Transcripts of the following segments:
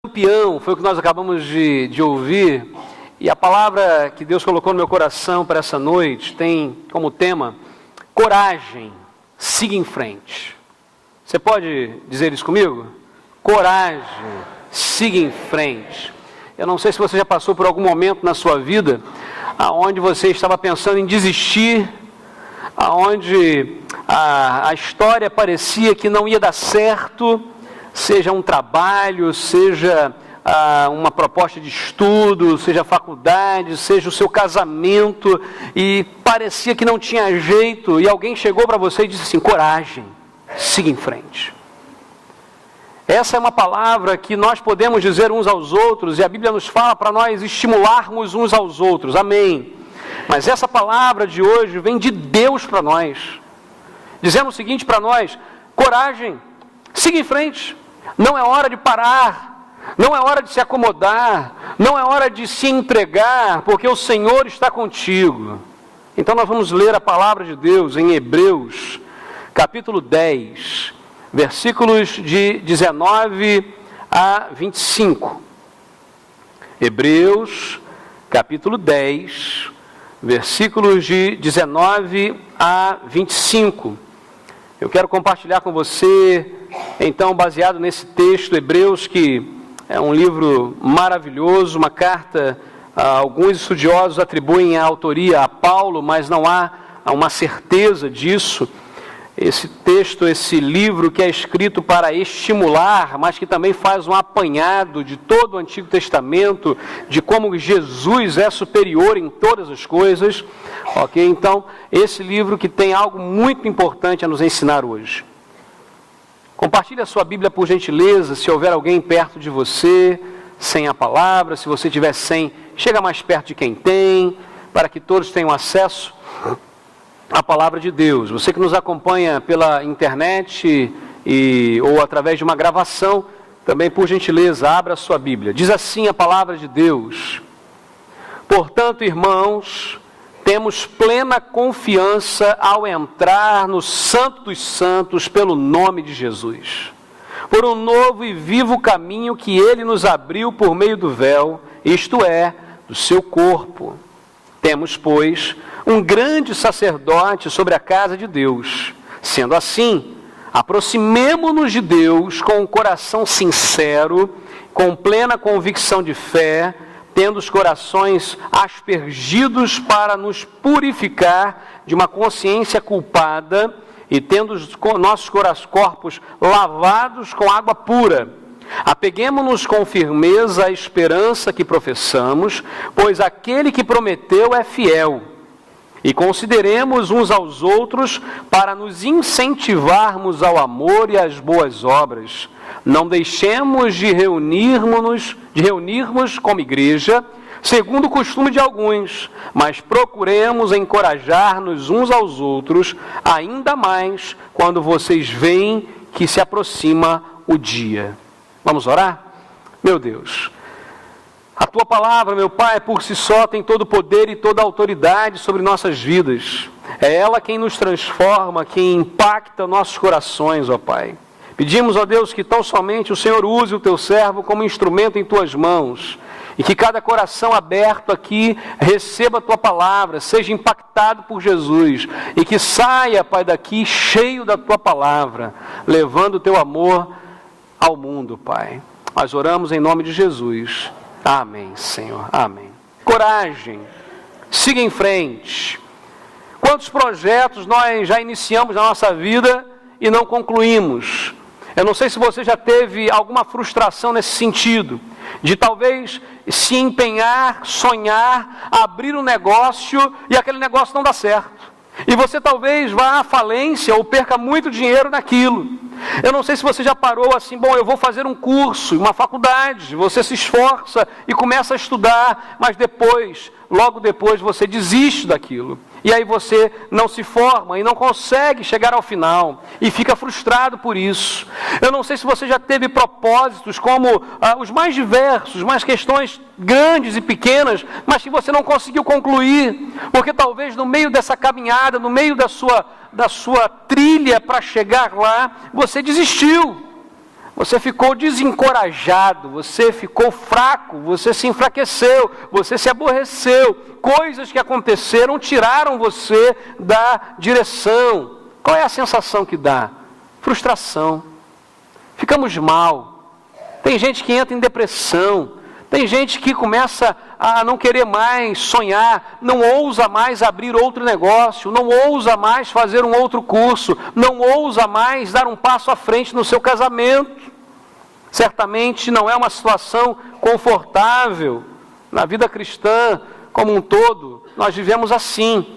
Campeão, foi o que nós acabamos de ouvir, e a palavra que Deus colocou no meu coração para essa noite tem como tema coragem, siga em frente. Você pode dizer isso comigo? Coragem, siga em frente. Eu não sei se você já passou por algum momento na sua vida aonde você estava pensando em desistir, aonde a história parecia que não ia dar certo, seja um trabalho, seja uma proposta de estudo, seja faculdade, seja o seu casamento, e parecia que não tinha jeito, e alguém chegou para você e disse assim: coragem, siga em frente. Essa é uma palavra que nós podemos dizer uns aos outros, e a Bíblia nos fala para nós estimularmos uns aos outros, amém. Mas essa palavra de hoje vem de Deus para nós, dizendo o seguinte para nós: coragem, siga em frente. Não é hora de parar, não é hora de se acomodar, não é hora de se entregar, porque o Senhor está contigo. Então nós vamos ler a palavra de Deus em Hebreus, capítulo 10, versículos de 19 a 25. Hebreus, capítulo 10, versículos de 19 a 25. Eu quero compartilhar com você, então, baseado nesse texto, Hebreus, que é um livro maravilhoso, uma carta, alguns estudiosos atribuem a autoria a Paulo, mas não há uma certeza disso. Esse texto, esse livro que é escrito para estimular, mas que também faz um apanhado de todo o Antigo Testamento, de como Jesus é superior em todas as coisas. Ok? Então, esse livro que tem algo muito importante a nos ensinar hoje. Compartilhe a sua Bíblia, por gentileza, se houver alguém perto de você, sem a palavra. Se você tiver sem, chega mais perto de quem tem, para que todos tenham acesso à palavra de Deus. Você que nos acompanha pela internet ou através de uma gravação, também, por gentileza, abra a sua Bíblia. Diz assim a palavra de Deus: portanto, irmãos, temos plena confiança ao entrar no Santo dos Santos pelo nome de Jesus, por um novo e vivo caminho que Ele nos abriu por meio do véu, isto é, do seu corpo. Temos, pois, um grande sacerdote sobre a casa de Deus. Sendo assim, aproximemo-nos de Deus com um coração sincero, com plena convicção de fé, tendo os corações aspergidos para nos purificar de uma consciência culpada e tendo os nossos corpos lavados com água pura. Apeguemo-nos com firmeza à esperança que professamos, pois aquele que prometeu é fiel. E consideremos uns aos outros para nos incentivarmos ao amor e às boas obras. Não deixemos de reunirmos como igreja, segundo o costume de alguns, mas procuremos encorajar-nos uns aos outros, ainda mais quando vocês veem que se aproxima o dia. Vamos orar? Meu Deus, a Tua palavra, meu Pai, por si só tem todo o poder e toda a autoridade sobre nossas vidas. É ela quem nos transforma, quem impacta nossos corações, ó Pai. Pedimos, ó Deus, que tão somente o Senhor use o Teu servo como instrumento em Tuas mãos, e que cada coração aberto aqui receba a Tua palavra, seja impactado por Jesus, e que saia, Pai, daqui cheio da Tua palavra, levando o Teu amor ao mundo, Pai. Nós oramos em nome de Jesus. Amém, Senhor. Amém. Coragem. Siga em frente. Quantos projetos nós já iniciamos na nossa vida e não concluímos? Eu não sei se você já teve alguma frustração nesse sentido, de talvez se empenhar, sonhar, abrir um negócio e aquele negócio não dá certo. E você talvez vá à falência ou perca muito dinheiro naquilo. Eu não sei se você já parou assim: bom, eu vou fazer um curso, uma faculdade. Você se esforça e começa a estudar, mas logo depois você desiste daquilo. E aí você não se forma e não consegue chegar ao final e fica frustrado por isso. Eu não sei se você já teve propósitos como os mais diversos, mais questões grandes e pequenas, mas que você não conseguiu concluir, porque talvez no meio dessa caminhada, no meio da sua trilha para chegar lá, você desistiu. você ficou desencorajado, você ficou fraco, você se enfraqueceu, você se aborreceu. Coisas que aconteceram tiraram você da direção. Qual é a sensação que dá? Frustração. Ficamos mal. Tem gente que entra em depressão. Tem gente que começa a não querer mais sonhar, não ousa mais abrir outro negócio, não ousa mais fazer um outro curso, não ousa mais dar um passo à frente no seu casamento. Certamente não é uma situação confortável. Na vida cristã como um todo, nós vivemos assim.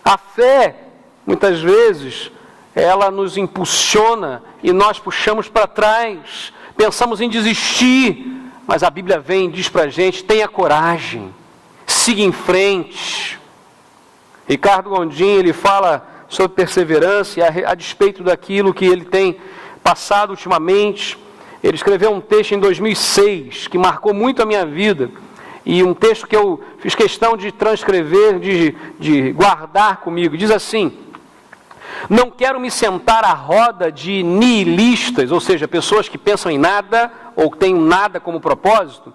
A fé, muitas vezes, ela nos impulsiona e nós puxamos para trás, pensamos em desistir, mas a Bíblia vem e diz para a gente: tenha coragem, siga em frente. Ricardo Gondim, ele fala sobre perseverança e a despeito daquilo que ele tem passado ultimamente. Ele escreveu um texto em 2006 que marcou muito a minha vida, e um texto que eu fiz questão de transcrever, de guardar comigo. Diz assim: não quero me sentar à roda de nihilistas, ou seja, pessoas que pensam em nada ou que têm nada como propósito,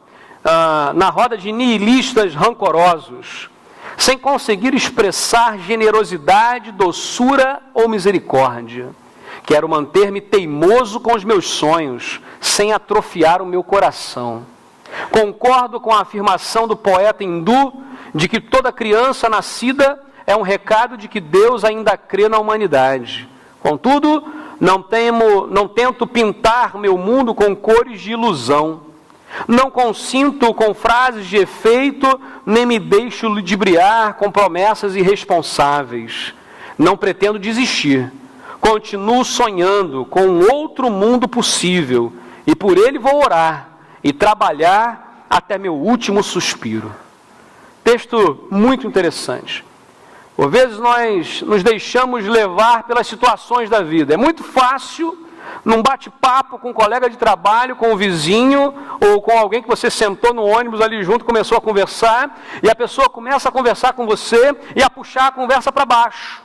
na roda de nihilistas rancorosos, sem conseguir expressar generosidade, doçura ou misericórdia. Quero manter-me teimoso com os meus sonhos, sem atrofiar o meu coração. Concordo com a afirmação do poeta hindu de que toda criança nascida é um recado de que Deus ainda crê na humanidade. Contudo, não tento pintar meu mundo com cores de ilusão. Não consinto com frases de efeito, nem me deixo ludibriar com promessas irresponsáveis. Não pretendo desistir. Continuo sonhando com um outro mundo possível, e por ele vou orar e trabalhar até meu último suspiro. Texto muito interessante. Por vezes nós nos deixamos levar pelas situações da vida. É muito fácil, num bate-papo com um colega de trabalho, com o vizinho, ou com alguém que você sentou no ônibus ali junto, começou a conversar, e a pessoa começa a conversar com você e a puxar a conversa para baixo.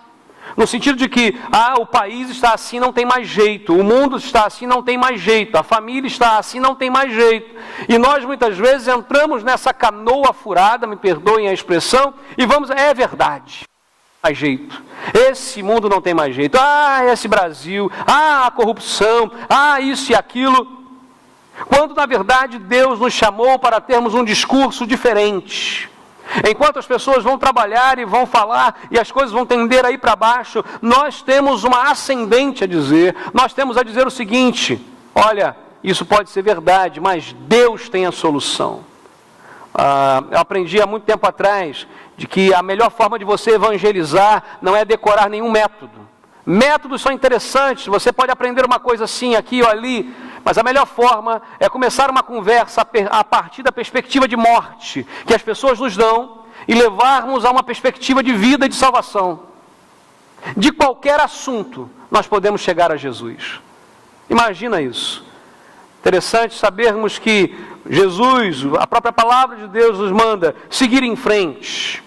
No sentido de que, o país está assim, não tem mais jeito, o mundo está assim, não tem mais jeito, a família está assim, não tem mais jeito. E nós muitas vezes entramos nessa canoa furada, me perdoem a expressão, e vamos, é verdade, não tem mais jeito. Esse mundo não tem mais jeito, esse Brasil, a corrupção, isso e aquilo. Quando na verdade Deus nos chamou para termos um discurso diferente. Enquanto as pessoas vão trabalhar e vão falar e as coisas vão tender a ir para baixo, nós temos uma ascendente a dizer. Nós temos a dizer o seguinte: olha, isso pode ser verdade, mas Deus tem a solução. Eu aprendi há muito tempo atrás de que a melhor forma de você evangelizar não é decorar nenhum método. Métodos são interessantes, você pode aprender uma coisa assim, aqui ou ali, mas a melhor forma é começar uma conversa a partir da perspectiva de morte que as pessoas nos dão e levarmos a uma perspectiva de vida e de salvação. De qualquer assunto nós podemos chegar a Jesus. Imagina isso. Interessante sabermos que Jesus, a própria palavra de Deus, nos manda seguir em frente.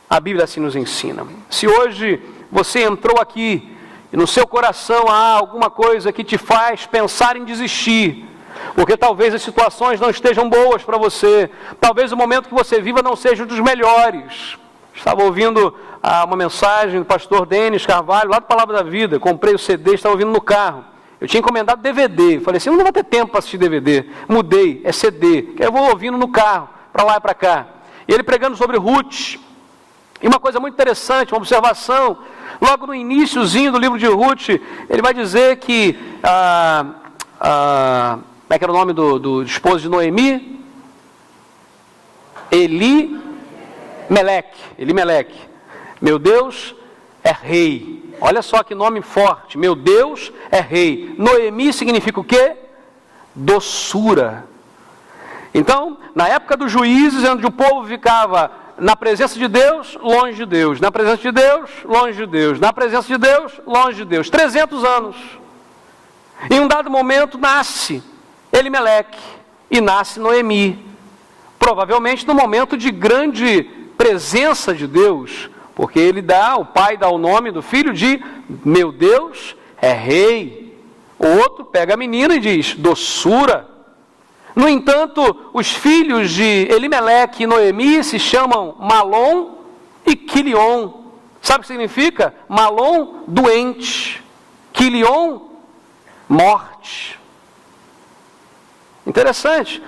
A Bíblia assim nos ensina. Se hoje você entrou aqui e no seu coração há alguma coisa que te faz pensar em desistir, porque talvez as situações não estejam boas para você, talvez o momento que você viva não seja um dos melhores. Estava ouvindo uma mensagem do pastor Denis Carvalho, lá do Palavra da Vida, comprei o CD, estava ouvindo no carro. Eu tinha encomendado DVD, falei assim, eu não vou ter tempo para assistir DVD. Mudei, é CD, que eu vou ouvindo no carro, para lá e para cá. E ele pregando sobre Ruth. E uma coisa muito interessante, uma observação, logo no iniciozinho do livro de Ruth, ele vai dizer que, como é que era o nome do esposo de Noemi? Elimeleque. Meu Deus é rei. Olha só que nome forte, meu Deus é rei. Noemi significa o quê? Doçura. Então, na época dos juízes, onde o povo ficava na presença de Deus, longe de Deus. Na presença de Deus, longe de Deus. Na presença de Deus, longe de Deus. 300 anos. Em um dado momento nasce Elimeleque e nasce Noemi. Provavelmente no momento de grande presença de Deus, porque o pai dá o nome do filho de meu Deus é rei. O outro pega a menina e diz, doçura. No entanto, os filhos de Elimeleque e Noemi se chamam Malom e Quilion. Sabe o que significa? Malom, doente. Quilion, morte. Interessante.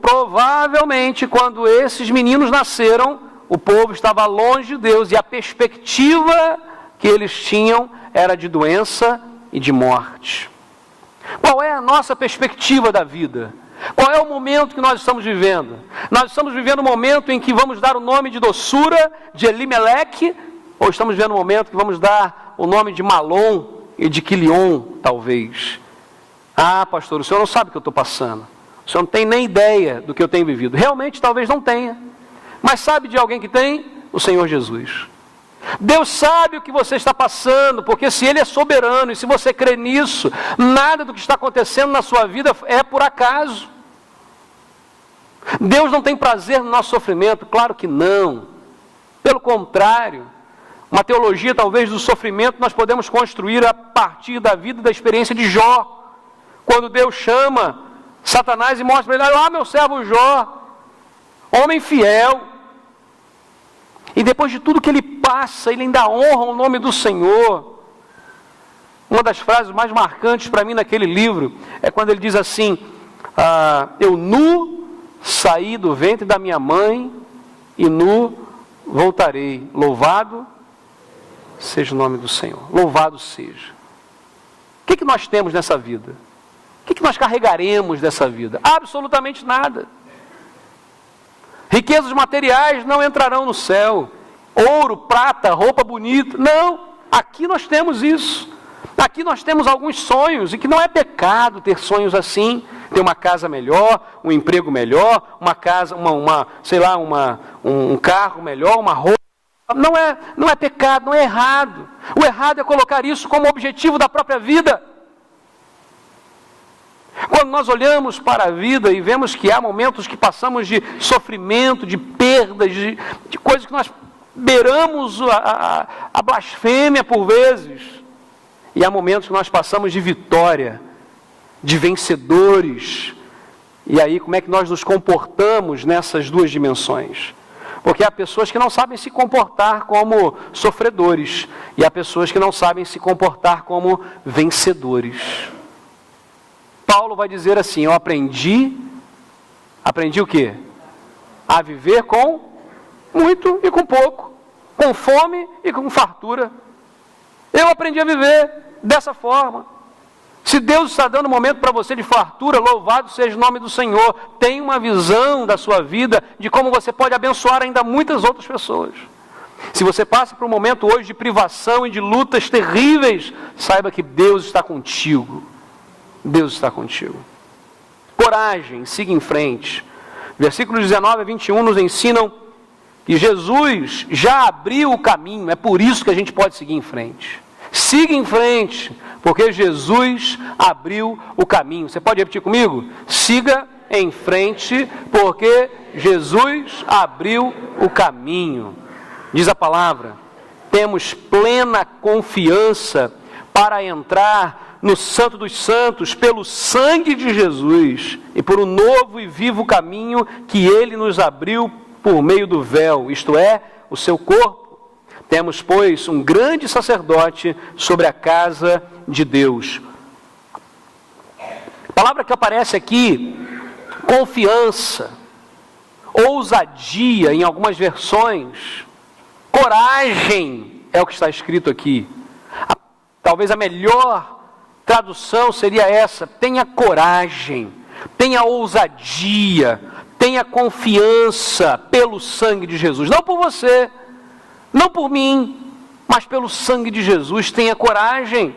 Provavelmente, quando esses meninos nasceram, o povo estava longe de Deus e a perspectiva que eles tinham era de doença e de morte. Qual é a nossa perspectiva da vida? Qual é o momento que nós estamos vivendo? Nós estamos vivendo um momento em que vamos dar o nome de doçura de Elimeleque, ou estamos vivendo um momento que vamos dar o nome de Malom e de Quilion, talvez? Ah, pastor, o senhor não sabe o que eu estou passando. O senhor não tem nem ideia do que eu tenho vivido. Realmente, talvez não tenha. Mas sabe de alguém que tem? O Senhor Jesus. Deus sabe o que você está passando, porque se Ele é soberano e se você crê nisso, nada do que está acontecendo na sua vida é por acaso. Deus não tem prazer no nosso sofrimento? Claro que não. Pelo contrário, uma teologia talvez do sofrimento nós podemos construir a partir da vida e da experiência de Jó. Quando Deus chama Satanás e mostra para ele, ah, meu servo Jó, homem fiel. E depois de tudo que ele passa, ele ainda honra o nome do Senhor. Uma das frases mais marcantes para mim naquele livro é quando ele diz assim, eu nu saí do ventre da minha mãe e nu voltarei. Louvado seja o nome do Senhor. Louvado seja. O que nós temos nessa vida? O que nós carregaremos dessa vida? Absolutamente nada. Riquezas materiais não entrarão no céu. Ouro, prata, roupa bonita. Não, aqui nós temos isso. Aqui nós temos alguns sonhos, e que não é pecado ter sonhos assim. Ter uma casa melhor, um emprego melhor, uma casa, um carro melhor, uma roupa. Não é pecado, não é errado. O errado é colocar isso como objetivo da própria vida. Quando nós olhamos para a vida e vemos que há momentos que passamos de sofrimento, de perdas, de coisas que nós beiramos a blasfêmia por vezes. E há momentos que nós passamos de vitória, de vencedores. E aí, como é que nós nos comportamos nessas duas dimensões? Porque há pessoas que não sabem se comportar como sofredores. E há pessoas que não sabem se comportar como vencedores. Paulo vai dizer assim, eu aprendi o quê? A viver com muito e com pouco, com fome e com fartura. Eu aprendi a viver dessa forma. Se Deus está dando um momento para você de fartura, louvado seja o nome do Senhor. Tenha uma visão da sua vida, de como você pode abençoar ainda muitas outras pessoas. Se você passa por um momento hoje de privação e de lutas terríveis, saiba que Deus está contigo. Deus está contigo. Coragem, siga em frente. Versículos 19 a 21 nos ensinam que Jesus já abriu o caminho, é por isso que a gente pode seguir em frente. Siga em frente, porque Jesus abriu o caminho. Você pode repetir comigo? Siga em frente, porque Jesus abriu o caminho. Diz a palavra, temos plena confiança para entrar no Santo dos Santos, pelo sangue de Jesus, e por um novo e vivo caminho que Ele nos abriu por meio do véu, isto é, o seu corpo. Temos, pois, um grande sacerdote sobre a casa de Deus. A palavra que aparece aqui, confiança, ousadia, em algumas versões, coragem, é o que está escrito aqui. Talvez a melhor tradução seria essa: tenha coragem, tenha ousadia, tenha confiança pelo sangue de Jesus. Não por você, não por mim, mas pelo sangue de Jesus. Tenha coragem.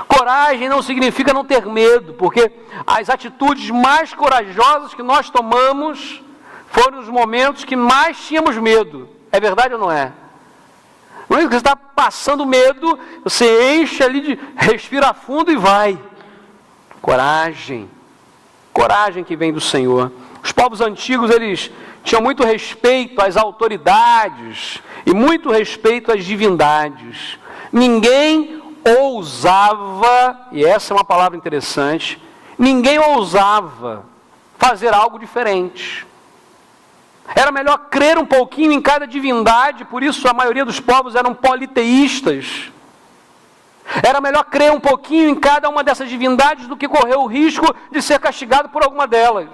Coragem não significa não ter medo, porque as atitudes mais corajosas que nós tomamos foram os momentos que mais tínhamos medo. É verdade ou não é? No momento que você está passando medo, você enche ali, respira fundo e vai. Coragem. Coragem que vem do Senhor. Os povos antigos, eles tinham muito respeito às autoridades e muito respeito às divindades. Ninguém ousava, e essa é uma palavra interessante, ninguém ousava fazer algo diferente. Era melhor crer um pouquinho em cada divindade, por isso a maioria dos povos eram politeístas. Era melhor crer um pouquinho em cada uma dessas divindades do que correr o risco de ser castigado por alguma delas.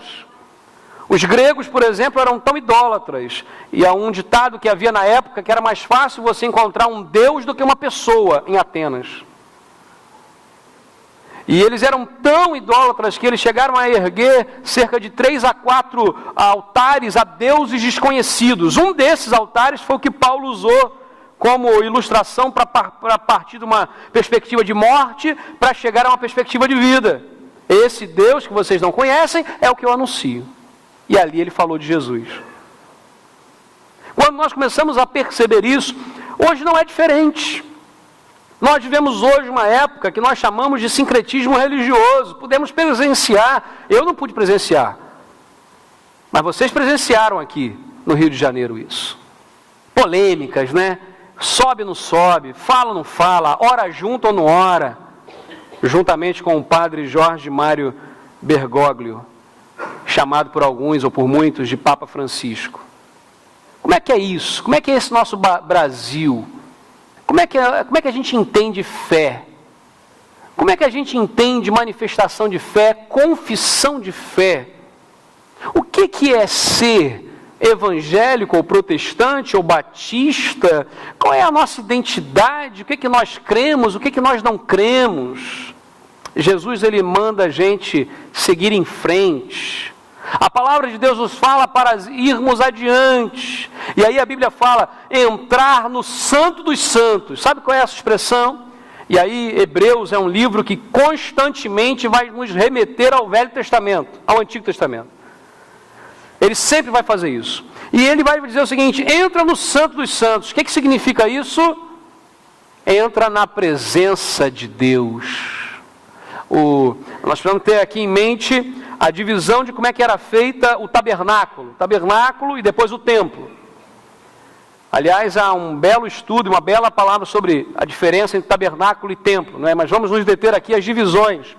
Os gregos, por exemplo, eram tão idólatras, e há um ditado que havia na época que era mais fácil você encontrar um deus do que uma pessoa em Atenas. E eles eram tão idólatras que eles chegaram a erguer cerca de 3 a 4 altares a deuses desconhecidos. Um desses altares foi o que Paulo usou como ilustração para partir de uma perspectiva de morte para chegar a uma perspectiva de vida. Esse Deus que vocês não conhecem é o que eu anuncio. E ali ele falou de Jesus. Quando nós começamos a perceber isso, hoje não é diferente. Nós vivemos hoje uma época que nós chamamos de sincretismo religioso. Podemos presenciar, eu não pude presenciar, mas vocês presenciaram aqui no Rio de Janeiro isso. Polêmicas, né? Sobe, não sobe, fala, não fala, ora junto ou não ora. Juntamente com o padre Jorge Mário Bergoglio, chamado por alguns ou por muitos de Papa Francisco. Como é que é isso? Como é que é esse nosso Brasil? Como é que a gente entende fé? Como é que a gente entende manifestação de fé, confissão de fé? O que é ser evangélico ou protestante ou batista? Qual é a nossa identidade? O que nós cremos? O que nós não cremos? Jesus, ele manda a gente seguir em frente. A palavra de Deus nos fala para irmos adiante. E aí a Bíblia fala, entrar no Santo dos Santos. Sabe qual é essa expressão? E aí Hebreus é um livro que constantemente vai nos remeter ao Velho Testamento, ao Antigo Testamento. Ele sempre vai fazer isso. E ele vai dizer o seguinte, entra no Santo dos Santos. O que significa isso? Entra na presença de Deus. Nós precisamos ter aqui em mente a divisão de como é que era feita o tabernáculo e depois o templo. Aliás, há um belo estudo, uma bela palavra sobre a diferença entre tabernáculo e templo, não é? Mas vamos nos deter aqui às divisões.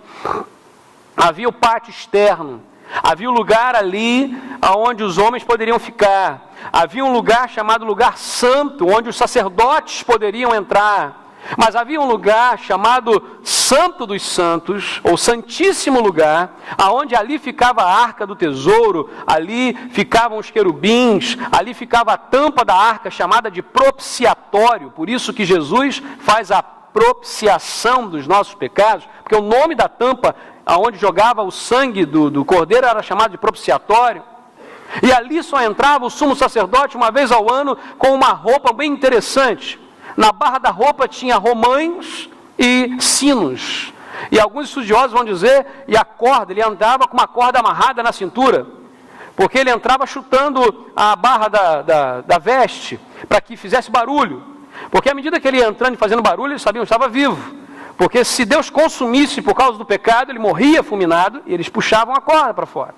Havia o pátio externo, havia o lugar ali onde os homens poderiam ficar, havia um lugar chamado lugar santo, onde os sacerdotes poderiam entrar. Mas havia um lugar chamado Santo dos Santos, ou Santíssimo Lugar, aonde ali ficava a Arca do Tesouro, ali ficavam os querubins, ali ficava a tampa da arca, chamada de propiciatório. Por isso que Jesus faz a propiciação dos nossos pecados, porque o nome da tampa, aonde jogava o sangue do cordeiro, era chamado de propiciatório. E ali só entrava o sumo sacerdote uma vez ao ano, com uma roupa bem interessante. Na barra da roupa tinha romães e sinos. E alguns estudiosos vão dizer, e a corda, ele andava com uma corda amarrada na cintura, porque ele entrava chutando a barra da veste, para que fizesse barulho. Porque à medida que ele ia entrando e fazendo barulho, eles sabiam que estava vivo. Porque se Deus consumisse por causa do pecado, ele morria fulminado, e eles puxavam a corda para fora.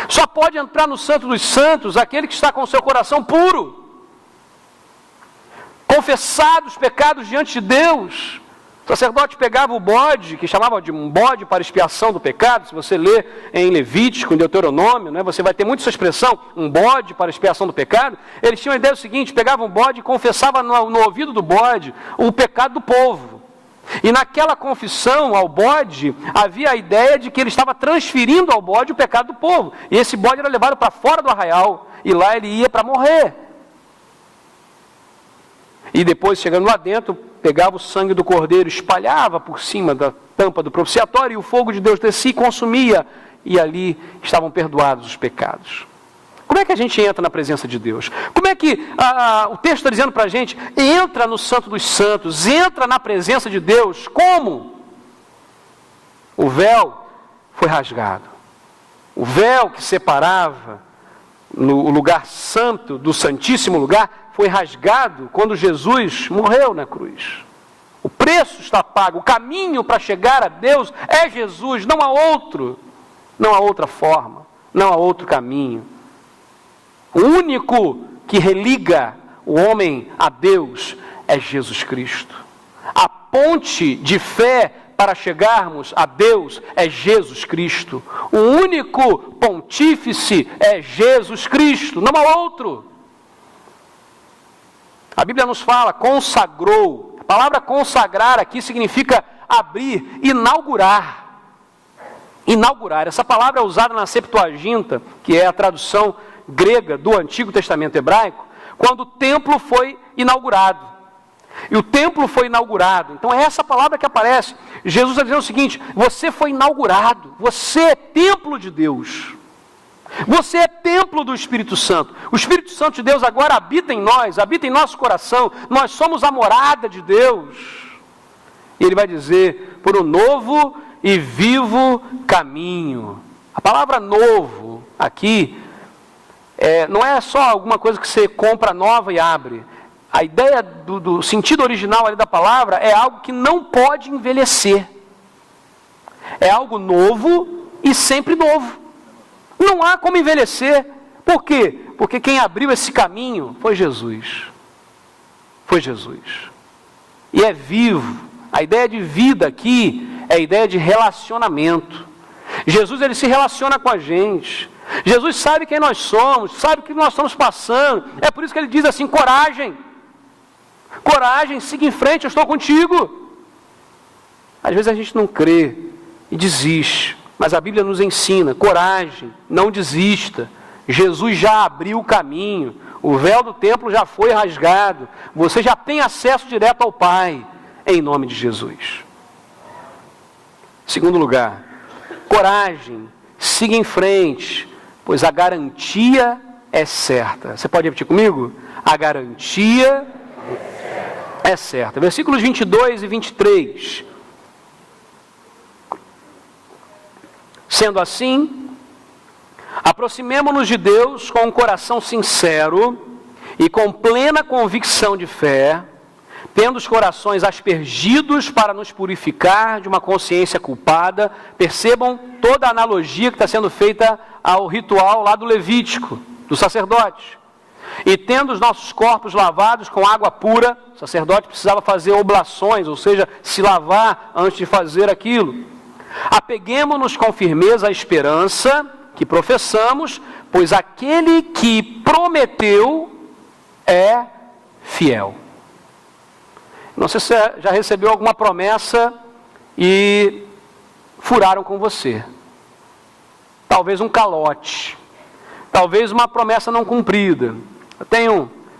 Só pode entrar no Santo dos Santos aquele que está com o seu coração puro, confessado os pecados diante de Deus. O sacerdote pegava o bode, que chamava de um bode para expiação do pecado. Se você lê em Levítico, em Deuteronômio, né, você vai ter muito essa expressão, um bode para expiação do pecado. Eles tinham a ideia do seguinte, pegavam o bode e confessavam no ouvido do bode o pecado do povo. E naquela confissão ao bode, havia a ideia de que ele estava transferindo ao bode o pecado do povo. E esse bode era levado para fora do arraial, e lá ele ia para morrer. E depois, chegando lá dentro, pegava o sangue do cordeiro, espalhava por cima da tampa do propiciatório, e o fogo de Deus descia e consumia, e ali estavam perdoados os pecados. Como é que a gente entra na presença de Deus? Como é que o texto está dizendo para a gente, entra no Santo dos Santos, entra na presença de Deus? Como? O véu foi rasgado. O véu que separava no lugar santo do Santíssimo Lugar foi rasgado quando Jesus morreu na cruz. O preço está pago, o caminho para chegar a Deus é Jesus, não há outro, não há outra forma, não há outro caminho. O único que religa o homem a Deus é Jesus Cristo. A ponte de fé para chegarmos a Deus é Jesus Cristo. O único pontífice é Jesus Cristo, não há outro. A Bíblia nos fala, consagrou. A palavra consagrar aqui significa abrir, inaugurar. Inaugurar. Essa palavra é usada na Septuaginta, que é a tradução grega do Antigo Testamento hebraico, quando o templo foi inaugurado. E o templo foi inaugurado. Então é essa palavra que aparece. Jesus está dizendo o seguinte: você foi inaugurado. Você é templo de Deus. Você é templo do Espírito Santo. O Espírito Santo de Deus agora habita em nós, habita em nosso coração. Nós somos a morada de Deus. E ele vai dizer, por um novo e vivo caminho. A palavra novo aqui não é só alguma coisa que você compra nova e abre. A ideia do sentido original ali da palavra é algo que não pode envelhecer. É algo novo e sempre novo. Não há como envelhecer. Por quê? Porque quem abriu esse caminho foi Jesus. Foi Jesus. E é vivo. A ideia de vida aqui é a ideia de relacionamento. Jesus, ele se relaciona com a gente. Jesus sabe quem nós somos, sabe o que nós estamos passando. É por isso que ele diz assim: coragem. Coragem, siga em frente, eu estou contigo. Às vezes a gente não crê e desiste, mas a Bíblia nos ensina: coragem, não desista. Jesus já abriu o caminho, o véu do templo já foi rasgado, você já tem acesso direto ao Pai, em nome de Jesus. Segundo lugar, coragem, siga em frente, pois a garantia é certa. Você pode repetir comigo? A garantia é certa. Versículos 22 e 23. Sendo assim, aproximemo-nos de Deus com um coração sincero e com plena convicção de fé, tendo os corações aspergidos para nos purificar de uma consciência culpada. Percebam toda a analogia que está sendo feita ao ritual lá do Levítico, do sacerdote. E tendo os nossos corpos lavados com água pura, o sacerdote precisava fazer oblações, ou seja, se lavar antes de fazer aquilo. Apeguemo-nos com firmeza à esperança que professamos, pois aquele que prometeu é fiel. Não sei se você já recebeu alguma promessa e furaram com você. Talvez um calote, talvez uma promessa não cumprida.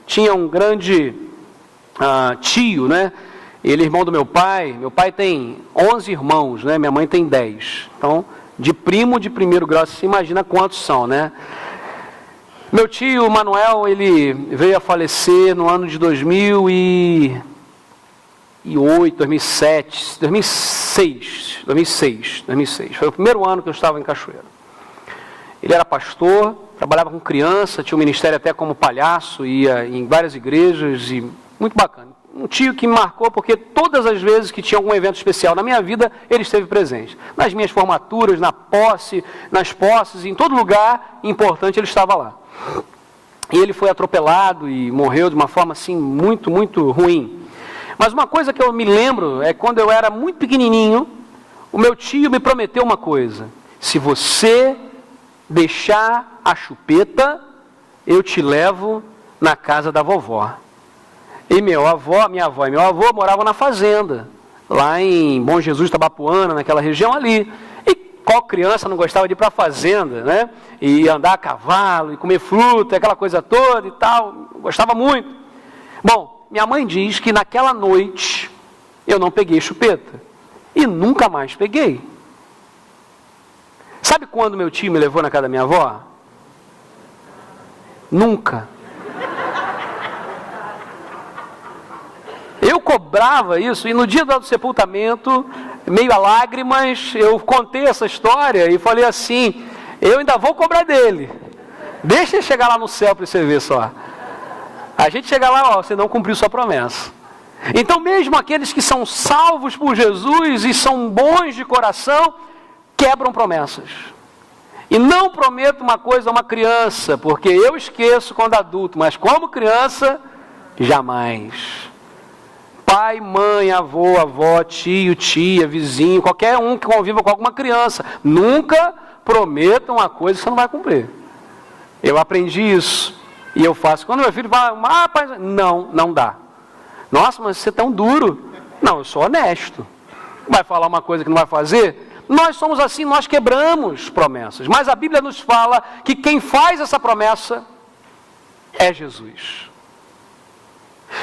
Tinha um grande tio, né? Ele é irmão do meu pai. Meu pai tem 11 irmãos, né? Minha mãe tem 10. Então, de primo de primeiro grau, você imagina quantos são, né? Meu tio Manuel, ele veio a falecer no ano de 2008, 2006. Foi o primeiro ano que eu estava em Cachoeira. Ele era pastor, trabalhava com criança, tinha um ministério até como palhaço, ia em várias igrejas, e muito bacana. Um tio que me marcou porque todas as vezes que tinha algum evento especial na minha vida, ele esteve presente. Nas minhas formaturas, nas posses, em todo lugar importante ele estava lá. E ele foi atropelado e morreu de uma forma assim muito, muito ruim. Mas uma coisa que eu me lembro é quando eu era muito pequenininho, o meu tio me prometeu uma coisa: se você deixar a chupeta, eu te levo na casa da vovó. E minha avó e meu avô moravam na fazenda, lá em Bom Jesus, Tabapuana, naquela região ali. E qual criança não gostava de ir para a fazenda, né? E andar a cavalo, e comer fruta, aquela coisa toda e tal. Gostava muito. Bom, minha mãe diz que naquela noite eu não peguei chupeta. E nunca mais peguei. Sabe quando meu tio me levou na casa da minha avó? Nunca. Eu cobrava isso, e no dia do sepultamento, meio a lágrimas, eu contei essa história e falei assim: eu ainda vou cobrar dele. Deixa ele chegar lá no céu para você ver só. A gente chega lá, ó, você não cumpriu sua promessa. Então mesmo aqueles que são salvos por Jesus e são bons de coração, quebram promessas. E não prometo uma coisa a uma criança, porque eu esqueço quando adulto, mas como criança, jamais. Pai, mãe, avô, avó, tio, tia, vizinho, qualquer um que conviva com alguma criança, nunca prometa uma coisa que você não vai cumprir. Eu aprendi isso e eu faço. Quando meu filho fala, pai, não dá. Nossa, mas você é tão duro. Não, eu sou honesto. Vai falar uma coisa que não vai fazer? Nós somos assim, nós quebramos promessas. Mas a Bíblia nos fala que quem faz essa promessa é Jesus.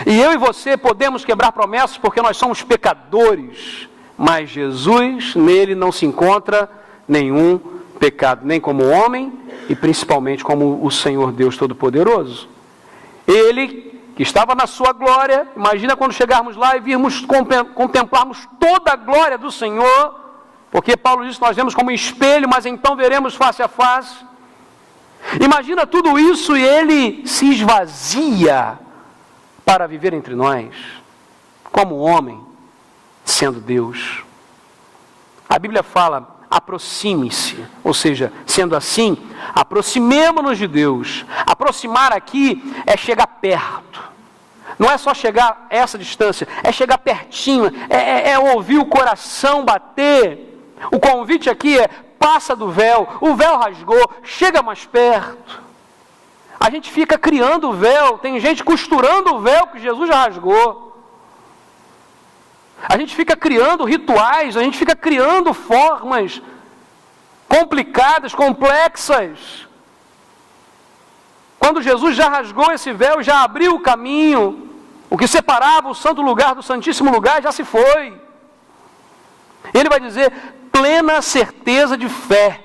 E eu e você podemos quebrar promessas porque nós somos pecadores, mas Jesus, nele não se encontra nenhum pecado, nem como homem e principalmente como o Senhor Deus Todo-Poderoso. Ele, que estava na sua glória, imagina quando chegarmos lá e virmos contemplarmos toda a glória do Senhor, porque Paulo diz que nós vemos como um espelho, mas então veremos face a face. Imagina tudo isso e ele se esvazia para viver entre nós, como homem, sendo Deus. A Bíblia fala, aproxime-se, ou seja, sendo assim, aproximemo-nos de Deus. Aproximar aqui é chegar perto. Não é só chegar a essa distância, é chegar pertinho, é ouvir o coração bater. O convite aqui é, passa do véu, o véu rasgou, chega mais perto. A gente fica criando o véu, tem gente costurando o véu que Jesus já rasgou. A gente fica criando rituais, a gente fica criando formas complicadas, complexas. Quando Jesus já rasgou esse véu, já abriu o caminho, o que separava o santo lugar do santíssimo lugar já se foi. Ele vai dizer, plena certeza de fé.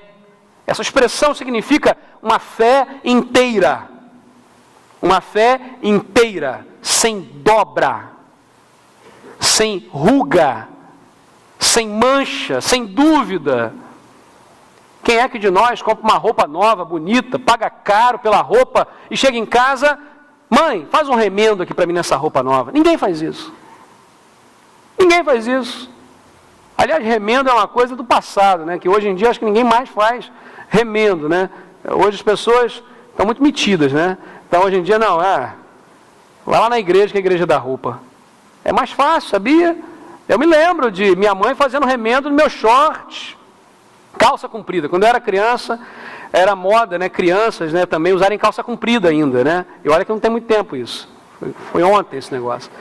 Essa expressão significa uma fé inteira. Uma fé inteira, sem dobra, sem ruga, sem mancha, sem dúvida. Quem é que de nós compra uma roupa nova, bonita, paga caro pela roupa e chega em casa, mãe, faz um remendo aqui para mim nessa roupa nova? Ninguém faz isso. Ninguém faz isso. Aliás, remendo é uma coisa do passado, né? Que hoje em dia acho que ninguém mais faz remendo, né? Hoje as pessoas estão muito metidas, né? Então hoje em dia não, vai lá na igreja, que é a igreja da roupa. É mais fácil, sabia? Eu me lembro de minha mãe fazendo remendo no meu short, calça comprida. Quando eu era criança, era moda, né? Crianças, né? Também usarem calça comprida ainda, né? E olha que não tem muito tempo isso. Foi ontem esse negócio.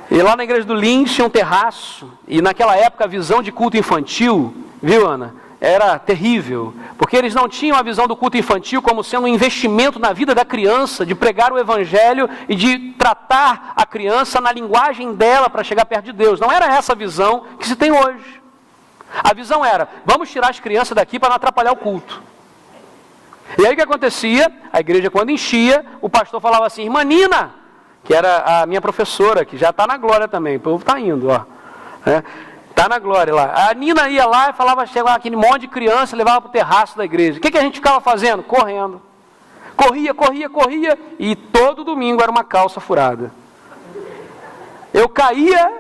E lá na igreja do Lins tinha um terraço, e naquela época a visão de culto infantil, viu, Ana? Era terrível, porque eles não tinham a visão do culto infantil como sendo um investimento na vida da criança, de pregar o evangelho e de tratar a criança na linguagem dela para chegar perto de Deus. Não era essa a visão que se tem hoje. A visão era, vamos tirar as crianças daqui para não atrapalhar o culto. E aí o que acontecia? A igreja quando enchia, o pastor falava assim, irmã Nina, que era a minha professora, que já está na glória também, o povo está indo, ó. Está na glória lá. A Nina ia lá e falava, chegava aquele monte de criança, levava para o terraço da igreja. O que a gente ficava fazendo? Correndo. Corria, e todo domingo era uma calça furada. Eu caía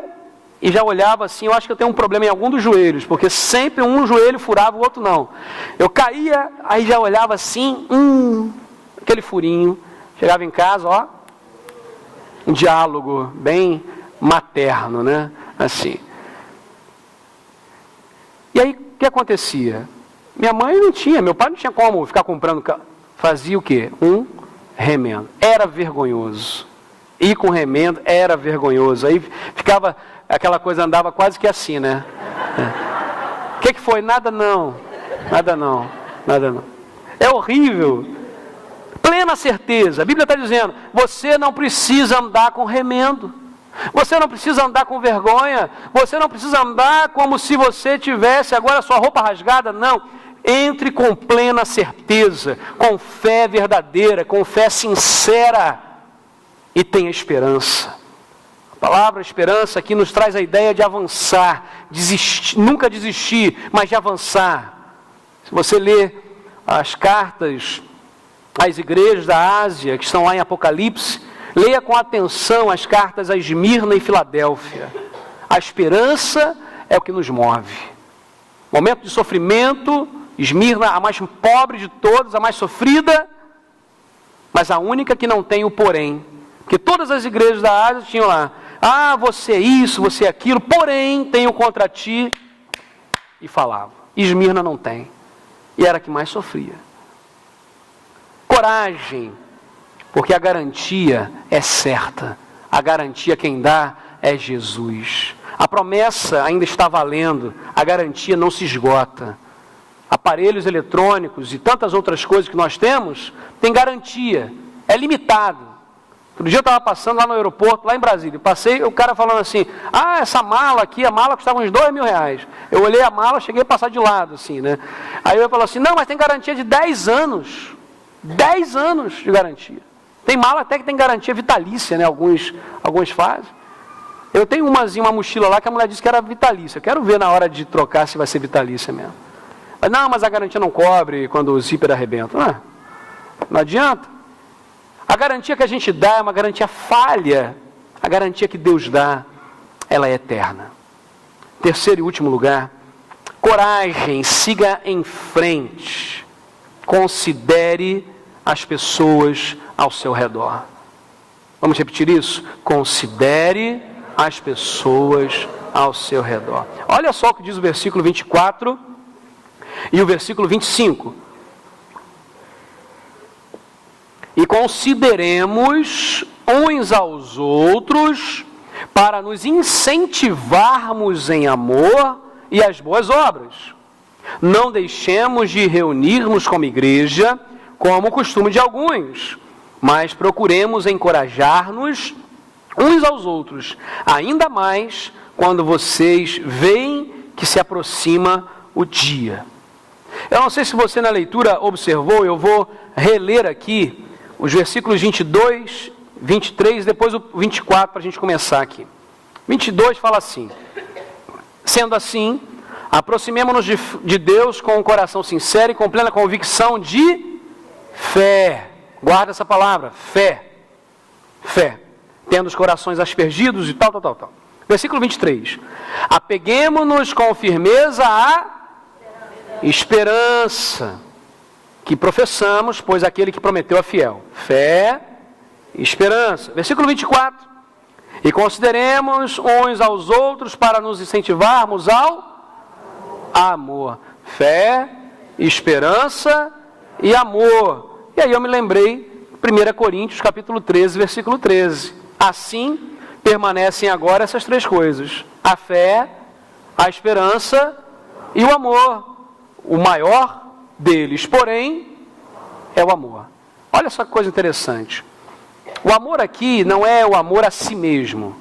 e já olhava assim, eu acho que eu tenho um problema em algum dos joelhos, porque sempre um joelho furava, o outro não. Eu caía, aí já olhava assim, aquele furinho. Chegava em casa, ó, um diálogo bem materno, né? Assim. E aí, o que acontecia? Minha mãe não tinha, meu pai não tinha como ficar comprando, fazia o quê? Um remendo. Era vergonhoso. Ir com remendo era vergonhoso. Aí ficava, aquela coisa andava quase que assim, né? O que foi? Nada não. É horrível. Plena certeza. A Bíblia está dizendo, você não precisa andar com remendo. Você não precisa andar com vergonha. Você não precisa andar como se você tivesse agora a sua roupa rasgada. Não. Entre com plena certeza, com fé verdadeira, com fé sincera e tenha esperança. A palavra esperança aqui nos traz a ideia de avançar, nunca desistir, mas de avançar. Se você lê as cartas às igrejas da Ásia, que estão lá em Apocalipse, leia com atenção as cartas a Esmirna e Filadélfia. A esperança é o que nos move. Momento de sofrimento, Esmirna, a mais pobre de todas, a mais sofrida, mas a única que não tem o porém. Porque todas as igrejas da Ásia tinham lá, Ah, você é isso, você é aquilo, porém tenho contra ti. E falava. Esmirna não tem. E era a que mais sofria. Coragem, porque a garantia é certa. A garantia quem dá é Jesus. A promessa ainda está valendo. A garantia não se esgota. Aparelhos eletrônicos e tantas outras coisas que nós temos, tem garantia. É limitado. Outro dia eu estava passando lá no aeroporto, lá em Brasília. Passei, o cara falando assim, ah, essa mala aqui, a mala custava uns R$2.000. Eu olhei a mala, cheguei a passar de lado, assim, né? Aí eu falei assim, não, mas tem garantia de 10 anos. 10 anos de garantia. Tem mala até que tem garantia vitalícia, né? Alguns fazem. Eu tenho uma mochila lá que a mulher disse que era vitalícia. Eu quero ver na hora de trocar se vai ser vitalícia mesmo. Mas, não, mas a garantia não cobre quando o zíper arrebenta. Não adianta. A garantia que a gente dá é uma garantia falha. A garantia que Deus dá, ela é eterna. Terceiro e último lugar, coragem, siga em frente. Considere as pessoas ao seu redor. Vamos repetir isso? Considere as pessoas ao seu redor. Olha só o que diz o versículo 24 e o versículo 25. E consideremos uns aos outros para nos incentivarmos em amor e as boas obras. Não deixemos de reunir-nos como igreja, como o costume de alguns, mas procuremos encorajar-nos uns aos outros, ainda mais quando vocês veem que se aproxima o dia. Eu não sei se você na leitura observou, eu vou reler aqui os versículos 22, 23, depois o 24 para a gente começar aqui. 22 fala assim: sendo assim, aproximemo-nos de Deus com um coração sincero e com plena convicção de fé. Guarda essa palavra, fé. Fé. Tendo os corações aspergidos e tal. Versículo 23. Apeguemo-nos com firmeza à esperança que professamos, pois aquele que prometeu é fiel. Fé, esperança. Versículo 24. E consideremos uns aos outros para nos incentivarmos ao amor. Fé, esperança e amor. E aí eu me lembrei, 1 Coríntios capítulo 13, versículo 13. Assim permanecem agora essas três coisas: a fé, a esperança e o amor. O maior deles, porém, é o amor. Olha só que coisa interessante. O amor aqui não é o amor a si mesmo.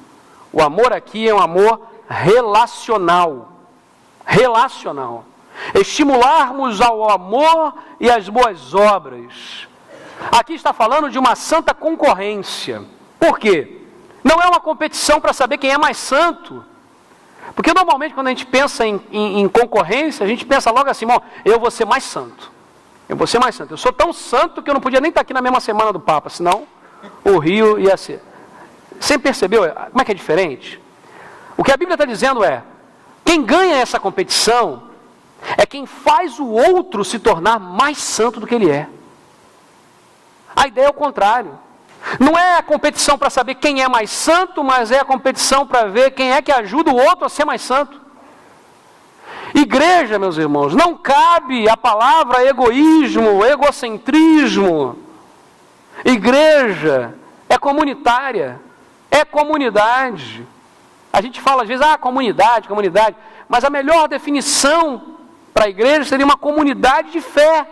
O amor aqui é um amor relacional. Relacional. Estimularmos ao amor e às boas obras. Aqui está falando de uma santa concorrência. Por quê? Não é uma competição para saber quem é mais santo. Porque normalmente quando a gente pensa em concorrência, a gente pensa logo assim, bom, eu vou ser mais santo. Eu vou ser mais santo. Eu sou tão santo que eu não podia nem estar aqui na mesma semana do Papa, senão o Rio ia ser. Você percebeu como é que é diferente? O que a Bíblia está dizendo é, quem ganha essa competição é quem faz o outro se tornar mais santo do que ele é. A ideia é o contrário. Não é a competição para saber quem é mais santo, mas é a competição para ver quem é que ajuda o outro a ser mais santo. Igreja, meus irmãos, não cabe a palavra egoísmo, egocentrismo. Igreja é comunitária, é comunidade. A gente fala às vezes, comunidade, mas a melhor definição para a igreja seria uma comunidade de fé.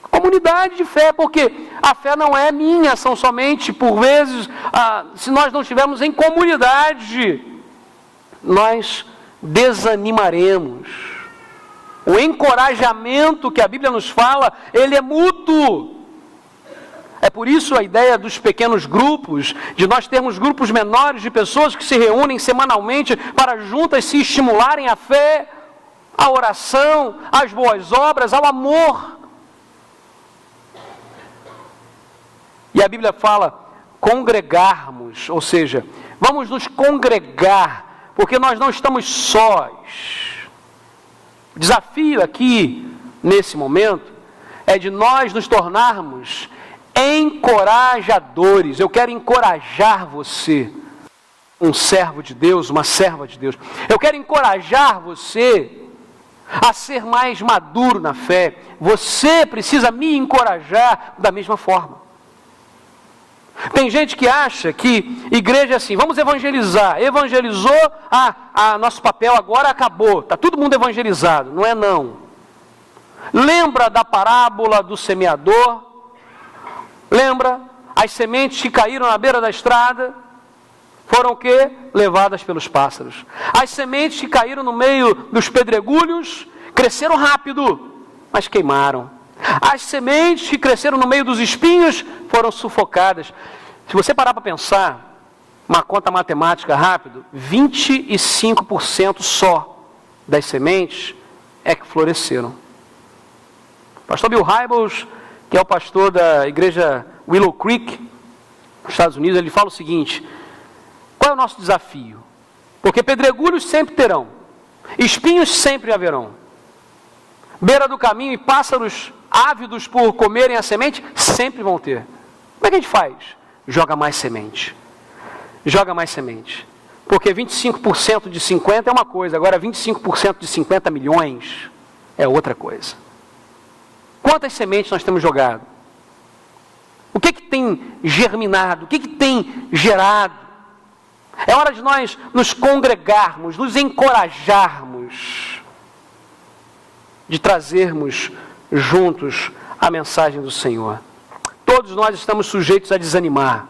Comunidade de fé, porque a fé não é minha, são somente, por vezes, se nós não estivermos em comunidade, nós desanimaremos. O encorajamento que a Bíblia nos fala, ele é mútuo. É por isso a ideia dos pequenos grupos, de nós termos grupos menores de pessoas que se reúnem semanalmente para juntas se estimularem à fé, à oração, às boas obras, ao amor. E a Bíblia fala congregarmos, ou seja, vamos nos congregar, porque nós não estamos sós. O desafio aqui, nesse momento, é de nós nos tornarmos encorajadores. Eu quero encorajar você um servo de Deus, uma serva de Deus. Eu quero encorajar você a ser mais maduro na fé. Você precisa me encorajar da mesma forma. Tem gente que acha que igreja é assim, vamos evangelizar. Evangelizou, nosso papel agora acabou. Está todo mundo evangelizado. Não é não. Lembra da parábola do semeador? Lembra? As sementes que caíram na beira da estrada foram o quê? Levadas pelos pássaros. As sementes que caíram no meio dos pedregulhos cresceram rápido, mas queimaram. As sementes que cresceram no meio dos espinhos foram sufocadas. Se você parar para pensar, uma conta matemática rápido, 25% só das sementes é que floresceram. O pastor Bill Hybels, que é o pastor da igreja Willow Creek, nos Estados Unidos, ele fala o seguinte: qual é o nosso desafio? Porque pedregulhos sempre terão, espinhos sempre haverão, beira do caminho e pássaros ávidos por comerem a semente sempre vão ter. Como é que a gente faz? Joga mais semente. Joga mais semente. Porque 25% de 50 é uma coisa, agora 25% de 50 milhões é outra coisa. Quantas sementes nós temos jogado? O que tem germinado? O que tem gerado? É hora de nós nos congregarmos, nos encorajarmos, de trazermos juntos a mensagem do Senhor. Todos nós estamos sujeitos a desanimar.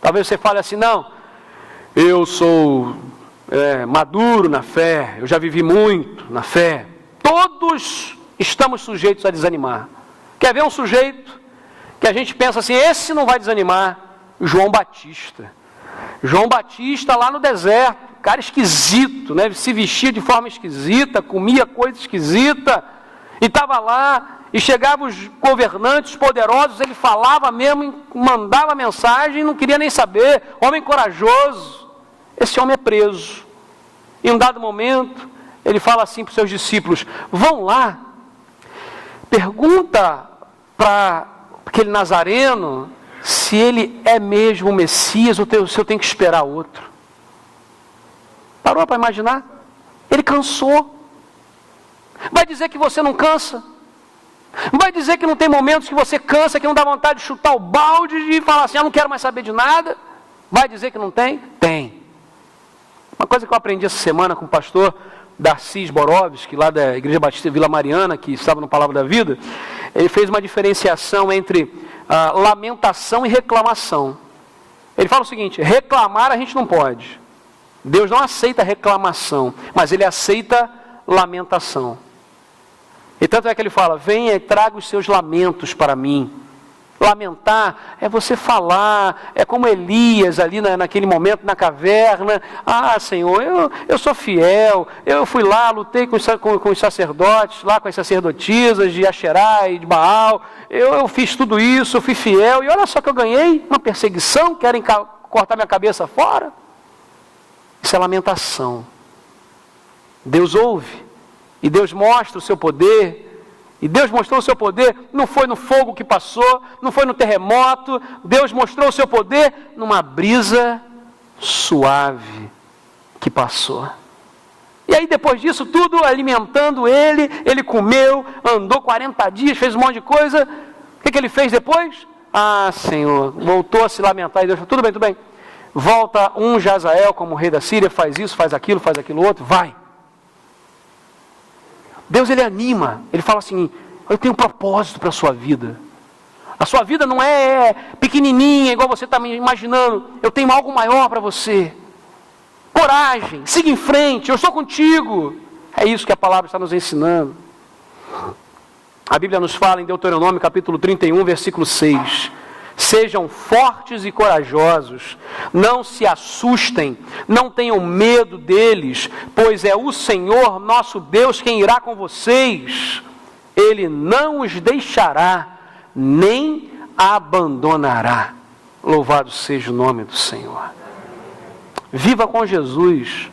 Talvez você fale assim, não, eu sou maduro na fé, eu já vivi muito na fé. Todos estamos sujeitos a desanimar. Quer ver um sujeito que a gente pensa assim, esse não vai desanimar? João Batista. João Batista lá no deserto, cara esquisito, né? Se vestia de forma esquisita, comia coisa esquisita, e estava lá, e chegavam os governantes poderosos, ele falava mesmo, mandava mensagem, não queria nem saber, homem corajoso. Esse homem é preso. Em um dado momento, ele fala assim para os seus discípulos, vão lá, pergunta para aquele nazareno, se ele é mesmo o Messias ou se eu tenho que esperar outro. Parou para imaginar? Ele cansou. Vai dizer que você não cansa? Vai dizer que não tem momentos que você cansa, que não dá vontade de chutar o balde e falar assim, não quero mais saber de nada? Vai dizer que não tem? Tem. Uma coisa que eu aprendi essa semana com o pastor Darcy Borovski, lá da Igreja Batista Vila Mariana, que estava no Palavra da Vida, ele fez uma diferenciação entre lamentação e reclamação. Ele fala o seguinte, reclamar a gente não pode. Deus não aceita reclamação, mas Ele aceita lamentação. E tanto é que Ele fala, venha e traga os seus lamentos para mim. Lamentar é você falar, é como Elias ali naquele momento na caverna, Senhor, eu sou fiel, eu fui lá, lutei com os sacerdotes, lá com as sacerdotisas de Asherá e de Baal, eu fiz tudo isso, eu fui fiel, e olha só que eu ganhei uma perseguição, querem cortar minha cabeça fora. Isso é lamentação. Deus ouve, e Deus mostra o seu poder. E Deus mostrou o seu poder, não foi no fogo que passou, não foi no terremoto, Deus mostrou o seu poder numa brisa suave que passou. E aí depois disso tudo, alimentando ele comeu, andou 40 dias, fez um monte de coisa. O que ele fez depois? Senhor, voltou a se lamentar, e Deus falou, tudo bem. Volta Hazael como rei da Síria, faz isso, faz aquilo outro, vai. Deus, Ele anima, Ele fala assim, eu tenho um propósito para a sua vida. A sua vida não é pequenininha, igual você está me imaginando. Eu tenho algo maior para você. Coragem, siga em frente, eu estou contigo. É isso que a palavra está nos ensinando. A Bíblia nos fala em Deuteronômio capítulo 31, versículo 6. Sejam fortes e corajosos, não se assustem, não tenham medo deles, pois é o Senhor nosso Deus quem irá com vocês. Ele não os deixará, nem abandonará. Louvado seja o nome do Senhor. Viva com Jesus,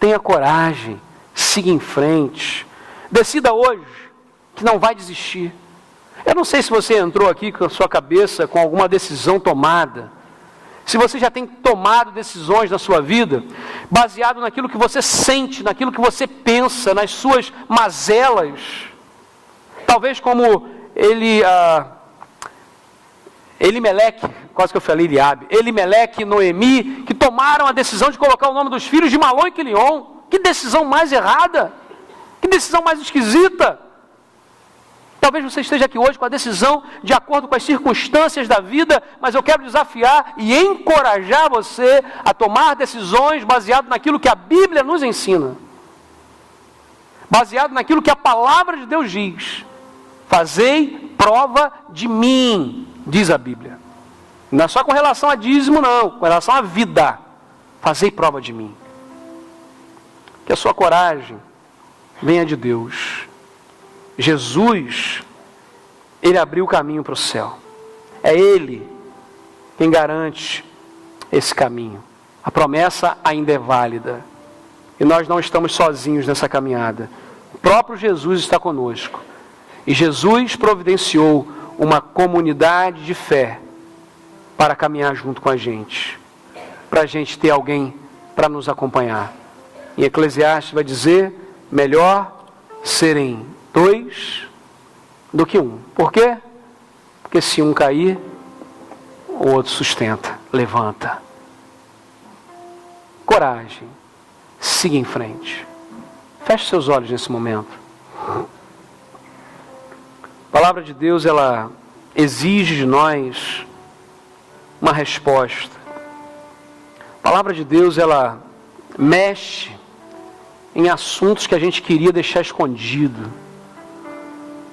tenha coragem, siga em frente, decida hoje que não vai desistir. Eu não sei se você entrou aqui com a sua cabeça com alguma decisão tomada, se você já tem tomado decisões na sua vida, baseado naquilo que você sente, naquilo que você pensa, nas suas mazelas, talvez como Elimeleque, quase que eu falei Eliabe, Elimeleque e Noemi, que tomaram a decisão de colocar o nome dos filhos de Malom e Quilion. Que decisão mais errada, que decisão mais esquisita. Talvez você esteja aqui hoje com a decisão de acordo com as circunstâncias da vida, mas eu quero desafiar e encorajar você a tomar decisões baseado naquilo que a Bíblia nos ensina. Baseado naquilo que a palavra de Deus diz. Fazei prova de mim, diz a Bíblia. Não é só com relação a dízimo, não, com relação à vida. Fazei prova de mim. Que a sua coragem venha de Deus. Jesus, Ele abriu o caminho para o céu. É Ele quem garante esse caminho. A promessa ainda é válida. E nós não estamos sozinhos nessa caminhada. O próprio Jesus está conosco. E Jesus providenciou uma comunidade de fé para caminhar junto com a gente. Para a gente ter alguém para nos acompanhar. Em Eclesiastes vai dizer, melhor serem 2 do que 1. Por quê? Porque se um cair, o outro sustenta, levanta. Coragem. Siga em frente. Feche seus olhos nesse momento. A palavra de Deus, ela exige de nós uma resposta. A palavra de Deus, ela mexe em assuntos que a gente queria deixar escondido.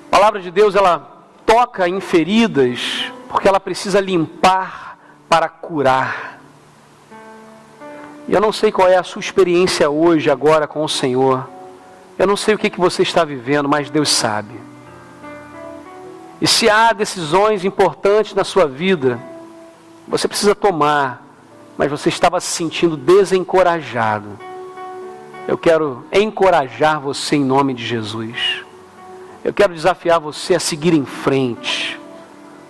A palavra de Deus, ela toca em feridas, porque ela precisa limpar para curar. E eu não sei qual é a sua experiência hoje, agora com o Senhor. Eu não sei o que você está vivendo, mas Deus sabe. E se há decisões importantes na sua vida, você precisa tomar, mas você estava se sentindo desencorajado. Eu quero encorajar você em nome de Jesus. Eu quero desafiar você a seguir em frente,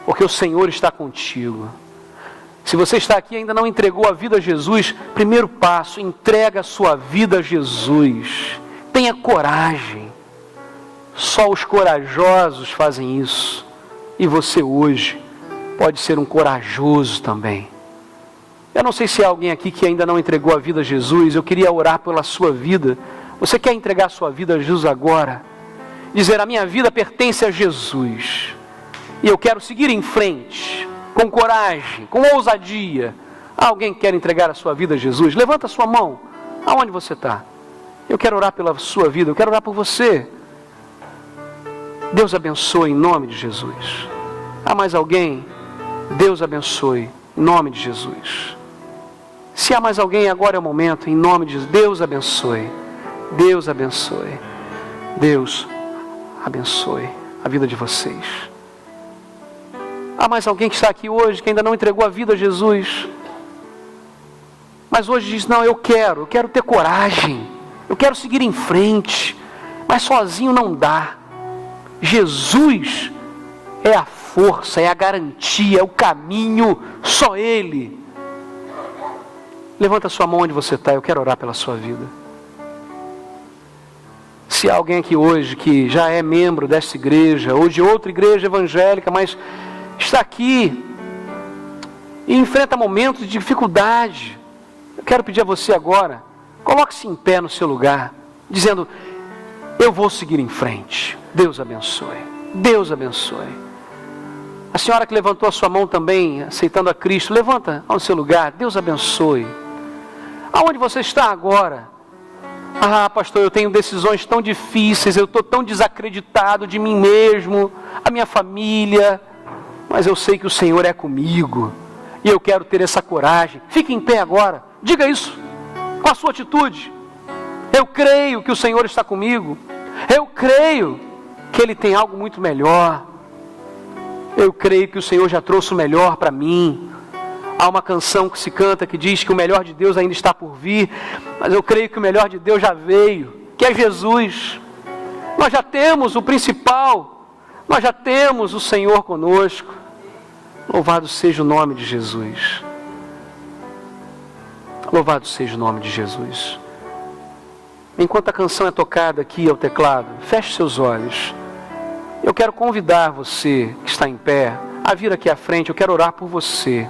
porque o Senhor está contigo. Se você está aqui e ainda não entregou a vida a Jesus, primeiro passo, entrega a sua vida a Jesus. Tenha coragem. Só os corajosos fazem isso. E você hoje pode ser um corajoso também. Eu não sei se há alguém aqui que ainda não entregou a vida a Jesus. Eu queria orar pela sua vida. Você quer entregar a sua vida a Jesus agora? Dizer, a minha vida pertence a Jesus. E eu quero seguir em frente, com coragem, com ousadia. Alguém quer entregar a sua vida a Jesus? Levanta a sua mão. Aonde você está? Eu quero orar pela sua vida. Eu quero orar por você. Deus abençoe em nome de Jesus. Há mais alguém? Deus abençoe em nome de Jesus. Se há mais alguém, agora é o momento, em nome de Jesus. Deus abençoe. Deus abençoe. Deus abençoe a vida de vocês. Há mais alguém que está aqui hoje, que ainda não entregou a vida a Jesus, mas hoje diz, não, eu quero ter coragem, eu quero seguir em frente, mas sozinho não dá. Jesus é a força, é a garantia, é o caminho, só Ele. Levanta a sua mão onde você está, eu quero orar pela sua vida. Se há alguém aqui hoje que já é membro dessa igreja, ou de outra igreja evangélica, mas está aqui e enfrenta momentos de dificuldade, eu quero pedir a você agora, coloque-se em pé no seu lugar, dizendo, eu vou seguir em frente. Deus abençoe. Deus abençoe. A senhora que levantou a sua mão também, aceitando a Cristo, levanta ao seu lugar. Deus abençoe. Aonde você está agora? Ah, pastor, eu tenho decisões tão difíceis, eu estou tão desacreditado de mim mesmo, a minha família, mas eu sei que o Senhor é comigo, e eu quero ter essa coragem. Fique em pé agora, diga isso, com a sua atitude. Eu creio que o Senhor está comigo, eu creio que Ele tem algo muito melhor, eu creio que o Senhor já trouxe o melhor para mim. Há uma canção que se canta que diz que o melhor de Deus ainda está por vir, mas eu creio que o melhor de Deus já veio, que é Jesus. Nós já temos o principal, nós já temos o Senhor conosco. Louvado seja o nome de Jesus. Louvado seja o nome de Jesus. Enquanto a canção é tocada aqui ao teclado, feche seus olhos. Eu quero convidar você que está em pé a vir aqui à frente. Eu quero orar por você.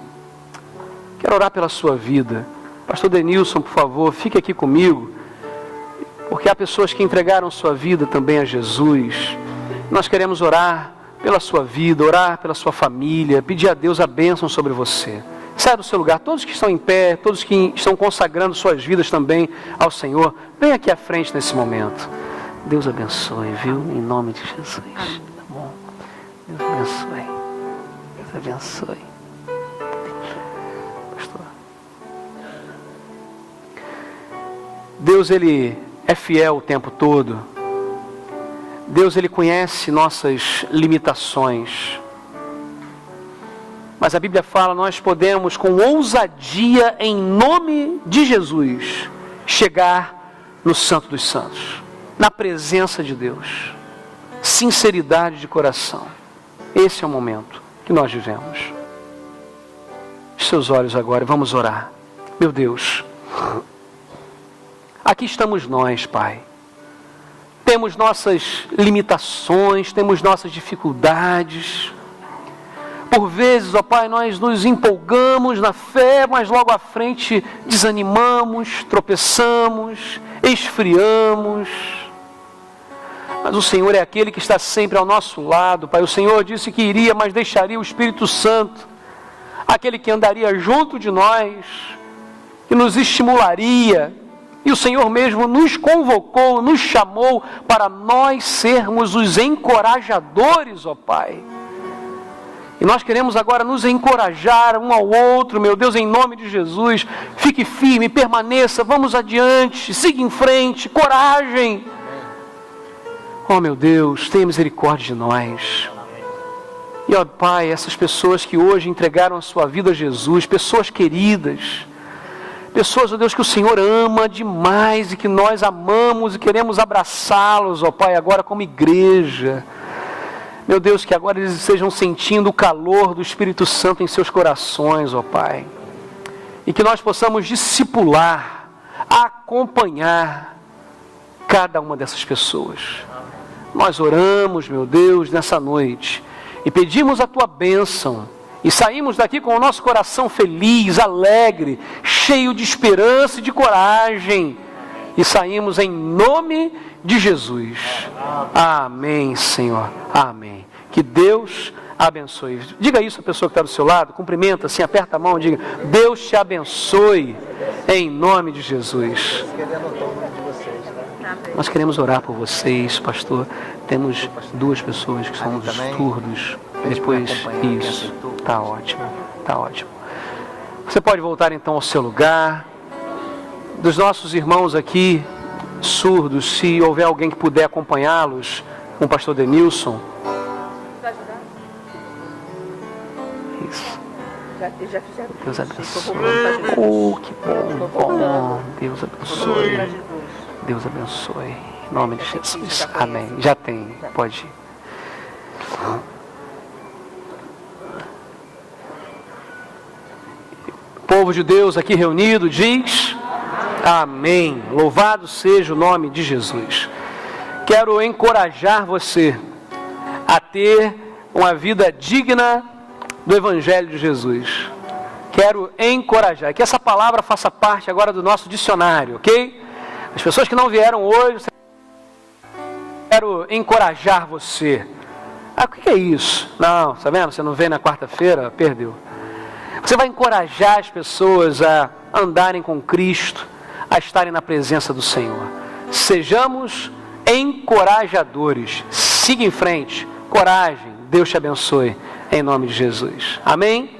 Quero orar pela sua vida. Pastor Denilson, por favor, fique aqui comigo. Porque há pessoas que entregaram sua vida também a Jesus. Nós queremos orar pela sua vida, orar pela sua família, pedir a Deus a bênção sobre você. Saia do seu lugar, todos que estão em pé, todos que estão consagrando suas vidas também ao Senhor, vem aqui à frente nesse momento. Deus abençoe, viu? Em nome de Jesus. Tá bom? Deus abençoe. Deus abençoe. Pastor. Deus, Ele é fiel o tempo todo. Deus, Ele conhece nossas limitações. Mas a Bíblia fala, nós podemos com ousadia, em nome de Jesus, chegar no Santo dos Santos, na presença de Deus. Sinceridade de coração. Esse é o momento que nós vivemos. Feche seus olhos agora e vamos orar. Meu Deus, aqui estamos nós, Pai. Temos nossas limitações, temos nossas dificuldades. Por vezes, ó Pai, nós nos empolgamos na fé, mas logo à frente desanimamos, tropeçamos, esfriamos. Mas o Senhor é aquele que está sempre ao nosso lado, Pai. O Senhor disse que iria, mas deixaria o Espírito Santo, aquele que andaria junto de nós, que nos estimularia. E o Senhor mesmo nos convocou, nos chamou para nós sermos os encorajadores, ó Pai. E nós queremos agora nos encorajar um ao outro, meu Deus, em nome de Jesus. Fique firme, permaneça, vamos adiante, siga em frente, coragem. Oh, meu Deus, tenha misericórdia de nós. E, ó Pai, essas pessoas que hoje entregaram a sua vida a Jesus, pessoas queridas, pessoas, ó Deus, que o Senhor ama demais e que nós amamos e queremos abraçá-los, ó Pai, agora como igreja. Meu Deus, que agora eles estejam sentindo o calor do Espírito Santo em seus corações, ó Pai. E que nós possamos discipular, acompanhar cada uma dessas pessoas. Nós oramos, meu Deus, nessa noite e pedimos a Tua bênção. E saímos daqui com o nosso coração feliz, alegre, cheio de esperança e de coragem. E saímos em nome de Jesus. Amém, Senhor. Amém. Que Deus abençoe. Diga isso à pessoa que está do seu lado. Cumprimenta, assim, aperta a mão e diga: Deus te abençoe em nome de Jesus. Nós queremos orar por vocês, pastor. Temos duas pessoas que são dos surdos. Depois, isso. Tá ótimo. Tá ótimo. Você pode voltar então ao seu lugar. Dos nossos irmãos aqui, surdos, se houver alguém que puder acompanhá-los, com o pastor Denilson. Isso. Já fizeram. Deus abençoe. Oh, que bom. Deus abençoe. Deus abençoe. Em nome de Jesus. Amém. Já tem. Pode ir. O povo de Deus aqui reunido diz: amém. Louvado seja o nome de Jesus. Quero encorajar você a ter uma vida digna do Evangelho de Jesus. Quero encorajar. Que essa palavra faça parte agora do nosso dicionário, ok? As pessoas que não vieram hoje, quero encorajar você. Ah, o que é isso? Não, tá vendo? Você não veio na quarta-feira, perdeu. Você vai encorajar as pessoas a andarem com Cristo, a estarem na presença do Senhor. Sejamos encorajadores. Siga em frente. Coragem. Deus te abençoe. Em nome de Jesus. Amém?